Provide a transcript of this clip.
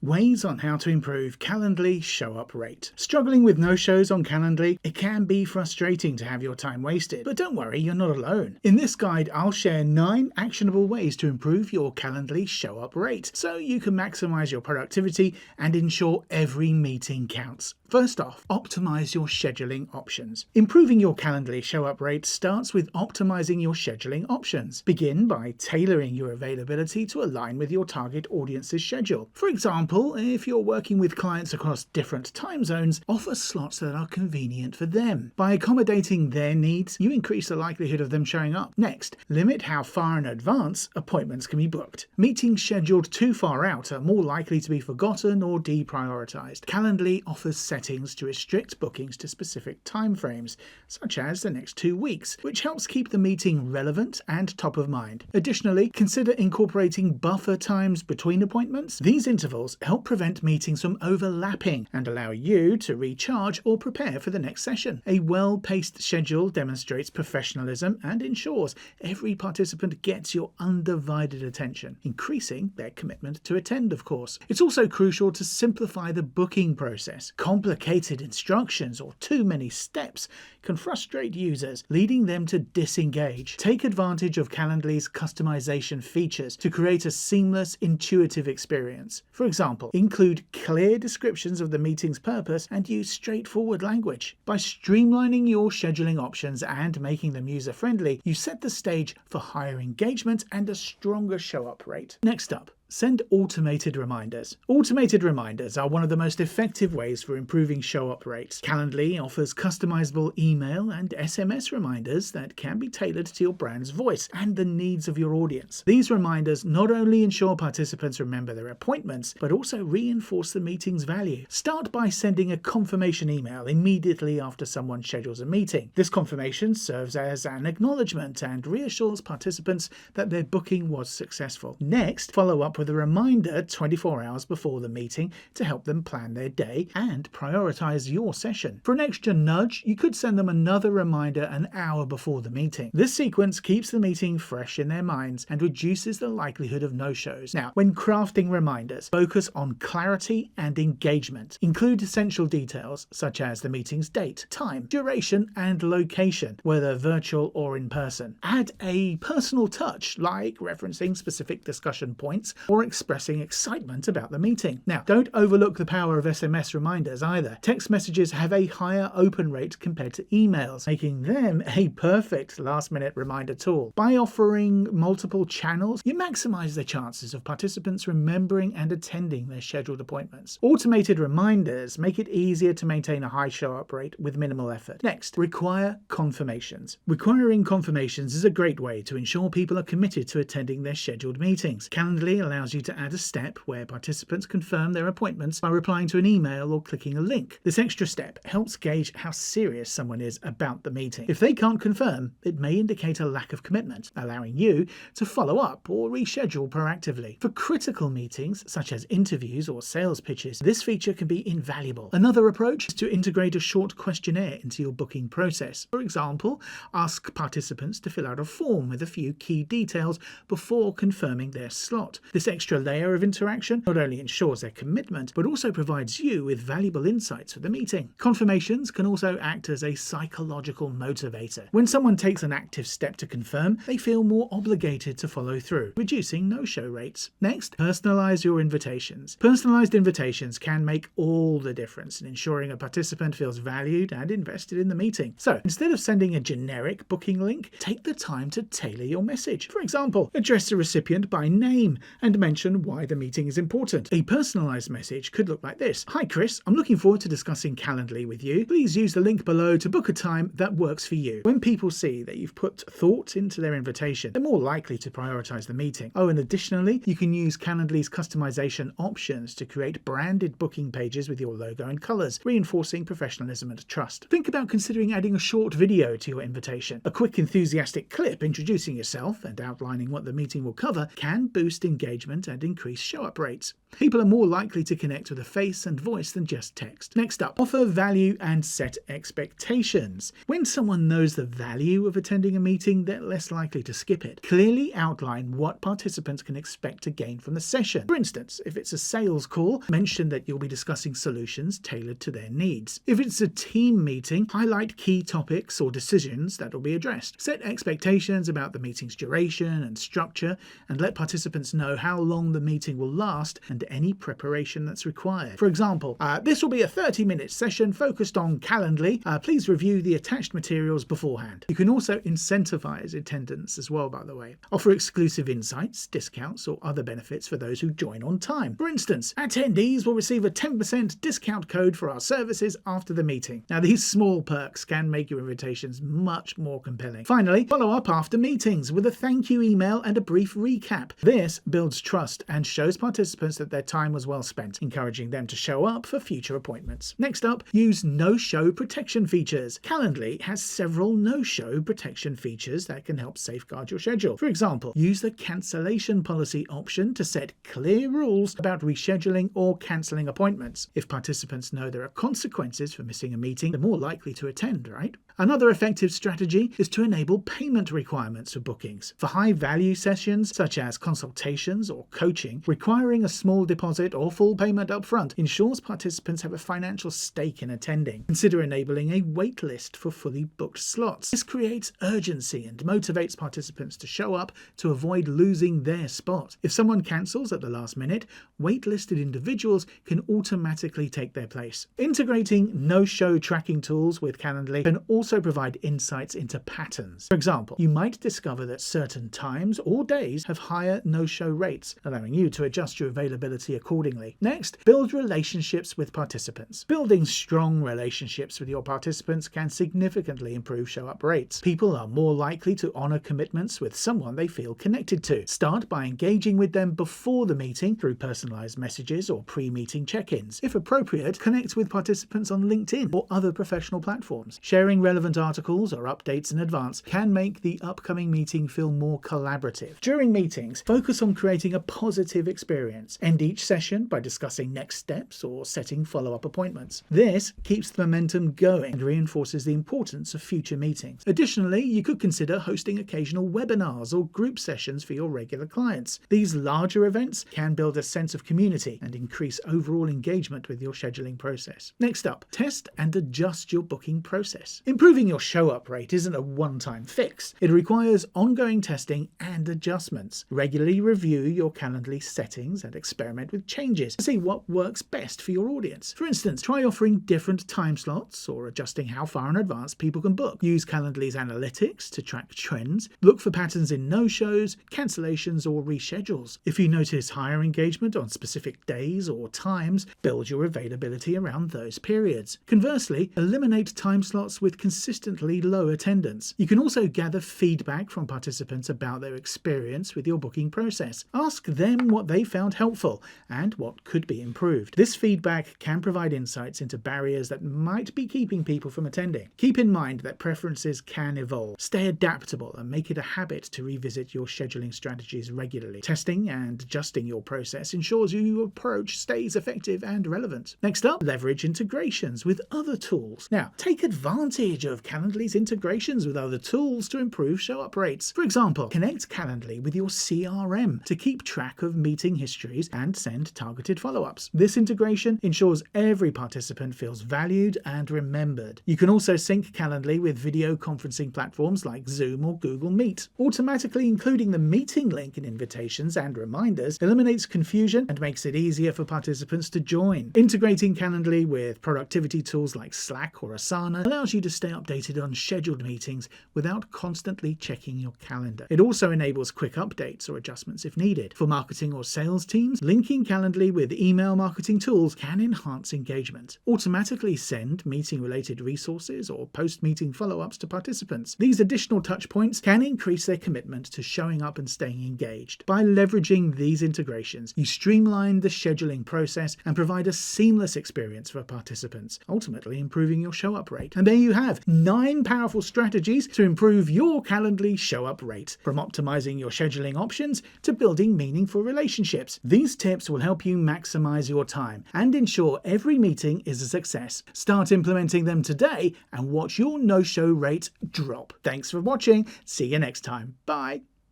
Ways on how to improve Calendly show-up rate. Struggling with no-shows on Calendly? It can be frustrating to have your time wasted, but don't worry, you're not alone. In this guide, I'll share 9 actionable ways to improve your Calendly show-up rate, so you can maximize your productivity and ensure every meeting counts. First off, optimize your scheduling options. Improving your Calendly show-up rate starts with optimizing your scheduling options. Begin by tailoring your availability to align with your target audience's schedule. For example, if you're working with clients across different time zones, offer slots that are convenient for them. By accommodating their needs, you increase the likelihood of them showing up. Next, limit how far in advance appointments can be booked. Meetings scheduled too far out are more likely to be forgotten or deprioritized. Calendly offers settings to restrict bookings to specific timeframes, such as the next 2 weeks, which helps keep the meeting relevant and top of mind. Additionally, consider incorporating buffer times between appointments. These intervals help prevent meetings from overlapping and allow you to recharge or prepare for the next session. A well-paced schedule demonstrates professionalism and ensures every participant gets your undivided attention, increasing their commitment to attend, of course. It's also crucial to simplify the booking process. Complicated instructions or too many steps can frustrate users, leading them to disengage. Take advantage of Calendly's customization features to create a seamless, intuitive experience. For example, include clear descriptions of the meeting's purpose and use straightforward language. By streamlining your scheduling options and making them user-friendly, you set the stage for higher engagement and a stronger show-up rate. Next up, send automated reminders. Automated reminders are one of the most effective ways for improving show-up rates. Calendly offers customizable email and SMS reminders that can be tailored to your brand's voice and the needs of your audience. These reminders not only ensure participants remember their appointments, but also reinforce the meeting's value. Start by sending a confirmation email immediately after someone schedules a meeting. This confirmation serves as an acknowledgement and reassures participants that their booking was successful. Next, follow up with a reminder 24 hours before the meeting to help them plan their day and prioritize your session. For an extra nudge, you could send them another reminder an hour before the meeting. This sequence keeps the meeting fresh in their minds and reduces the likelihood of no-shows. Now, when crafting reminders, focus on clarity and engagement. Include essential details such as the meeting's date, time, duration, and location, whether virtual or in person. Add a personal touch, like referencing specific discussion points or expressing excitement about the meeting. Now, don't overlook the power of SMS reminders either. Text messages have a higher open rate compared to emails, making them a perfect last-minute reminder tool. By offering multiple channels, you maximize the chances of participants remembering and attending their scheduled appointments. Automated reminders make it easier to maintain a high show-up rate with minimal effort. Next, require confirmations. Requiring confirmations is a great way to ensure people are committed to attending their scheduled meetings. Calendly allows you to add a step where participants confirm their appointments by replying to an email or clicking a link. This extra step helps gauge how serious someone is about the meeting. If they can't confirm, it may indicate a lack of commitment, allowing you to follow up or reschedule proactively. For critical meetings, such as interviews or sales pitches, this feature can be invaluable. Another approach is to integrate a short questionnaire into your booking process. For example, ask participants to fill out a form with a few key details before confirming their slot. This extra layer of interaction not only ensures their commitment, but also provides you with valuable insights for the meeting. Confirmations can also act as a psychological motivator. When someone takes an active step to confirm, they feel more obligated to follow through, reducing no-show rates. Next, personalize your invitations. Personalized invitations can make all the difference in ensuring a participant feels valued and invested in the meeting. So, instead of sending a generic booking link, take the time to tailor your message. For example, address the recipient by name and mention why the meeting is important. A personalized message could look like this. Hi Chris, I'm looking forward to discussing Calendly with you. Please use the link below to book a time that works for you. When people see that you've put thought into their invitation, they're more likely to prioritize the meeting. Oh, and additionally, you can use Calendly's customization options to create branded booking pages with your logo and colors, reinforcing professionalism and trust. Think about considering adding a short video to your invitation. A quick enthusiastic clip introducing yourself and outlining what the meeting will cover can boost engagement engagement and increase show-up rates. People are more likely to connect with a face and voice than just text. Next up, offer value and set expectations. When someone knows the value of attending a meeting, they're less likely to skip it. Clearly outline what participants can expect to gain from the session. For instance, if it's a sales call, mention that you'll be discussing solutions tailored to their needs. If it's a team meeting, highlight key topics or decisions that will be addressed. Set expectations about the meeting's duration and structure, and let participants know how long the meeting will last and any preparation that's required. For example, this will be a 30-minute session focused on Calendly. Please review the attached materials beforehand. You can also incentivize attendance as well, by the way. Offer exclusive insights, discounts, or other benefits for those who join on time. For instance, attendees will receive a 10% discount code for our services after the meeting. Now, these small perks can make your invitations much more compelling. Finally, follow up after meetings with a thank you email and a brief recap. This builds trust and shows participants that their time was well spent, encouraging them to show up for future appointments. Next up, use no-show protection features. Calendly has several no-show protection features that can help safeguard your schedule. For example, use the cancellation policy option to set clear rules about rescheduling or cancelling appointments. If participants know there are consequences for missing a meeting, they're more likely to attend, right? Another effective strategy is to enable payment requirements for bookings. For high-value sessions, such as consultations or coaching, requiring a small deposit or full payment upfront ensures participants have a financial stake in attending. Consider enabling a wait list for fully booked slots. This creates urgency and motivates participants to show up to avoid losing their spot. If someone cancels at the last minute, waitlisted individuals can automatically take their place. Integrating no-show tracking tools with Calendly can also provide insights into patterns. For example, you might discover that certain times or days have higher no-show rates, allowing you to adjust your availability accordingly. Next, build relationships with participants. Building strong relationships with your participants can significantly improve show-up rates. People are more likely to honor commitments with someone they feel connected to. Start by engaging with them before the meeting through personalized messages or pre-meeting check-ins. If appropriate, connect with participants on LinkedIn or other professional platforms. Sharing relevant articles or updates in advance can make the upcoming meeting feel more collaborative. During meetings, focus on creating a positive experience. End each session by discussing next steps or setting follow-up appointments. This keeps the momentum going and reinforces the importance of future meetings. Additionally, you could consider hosting occasional webinars or group sessions for your regular clients. These larger events can build a sense of community and increase overall engagement with your scheduling process. Next up, test and adjust your booking process. Improving your show-up rate isn't a one-time fix. It requires ongoing testing and adjustments. Regularly review your Calendly settings and experiment with changes to see what works best for your audience. For instance, try offering different time slots or adjusting how far in advance people can book. Use Calendly's analytics to track trends. Look for patterns in no-shows, cancellations, or reschedules. If you notice higher engagement on specific days or times, build your availability around those periods. Conversely, eliminate time slots with consistently low attendance. You can also gather feedback from participants about their experience with your booking process. Ask them what they found helpful and what could be improved. This feedback can provide insights into barriers that might be keeping people from attending. Keep in mind that preferences can evolve. Stay adaptable and make it a habit to revisit your scheduling strategies regularly. Testing and adjusting your process ensures your approach stays effective and relevant. Next up, leverage integrations with other tools. Now, take advantage of Calendly's integrations with other tools to improve show-up rates. For example, connect Calendly with your CRM to keep track of meeting histories and send targeted follow-ups. This integration ensures every participant feels valued and remembered. You can also sync Calendly with video conferencing platforms like Zoom or Google Meet. Automatically including the meeting link in invitations and reminders eliminates confusion and makes it easier for participants to join. Integrating Calendly with productivity tools like Slack or Asana allows you to stay updated on scheduled meetings without constantly checking your calendar. It also enables quick updates or adjustments if needed. For marketing or sales teams, linking Calendly with email marketing tools can enhance engagement. Automatically send meeting-related resources or post-meeting follow-ups to participants. These additional touch points can increase their commitment to showing up and staying engaged. By leveraging these integrations, you streamline the scheduling process and provide a seamless experience for participants, ultimately improving your show-up rate. And there you have 9 powerful strategies to improve your Calendly show-up rate, from optimizing your scheduling options to building building meaningful relationships. These tips will help you maximize your time and ensure every meeting is a success. Start implementing them today and watch your no-show rate drop. Thanks for watching. See you next time. Bye.